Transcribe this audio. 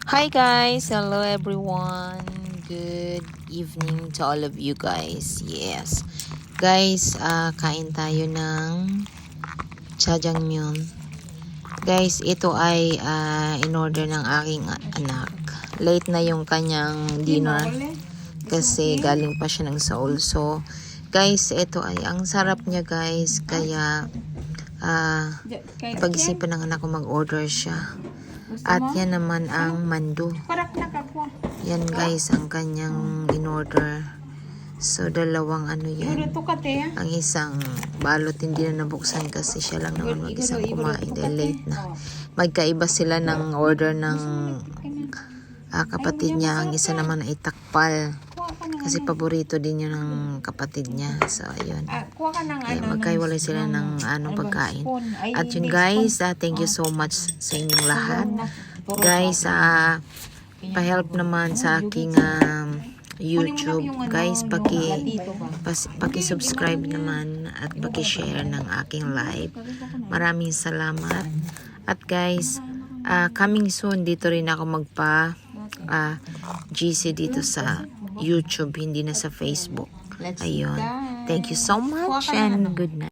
Hi guys, hello everyone. Good evening to all of you guys. Yes. Guys, kain tayo ng jjajangmyeon. Guys, ito ay in-order ng aking anak. Late na yung kanyang dinner kasi galing pa siya ng Seoul. So, guys, ito ay ang sarap niya guys. Kaya pag-isipan ng anak ko mag-order siya. At yan naman ang mandu. Yan guys ang kanyang in-order. So dalawang ano yan. Ang isang balot hindi na nabuksan kasi siya lang naman mag-isang kumain dahil late na. Magkaiba sila ng order ng kapatid niya. Ang isa naman ay takpal. Kasi paborito din yun ng kapatid niya. So ayun. Magkaiwalay sila ng pagkain. At yun guys, thank you so much sa inyong lahat. Guys, pa-help naman sa aking YouTube. Guys, paki-subscribe naman at paki-share ng aking live. Maraming salamat. At guys, coming soon dito rin ako GC dito sa YouTube, hindi na sa Facebook. Ayun. Thank you so much and good night.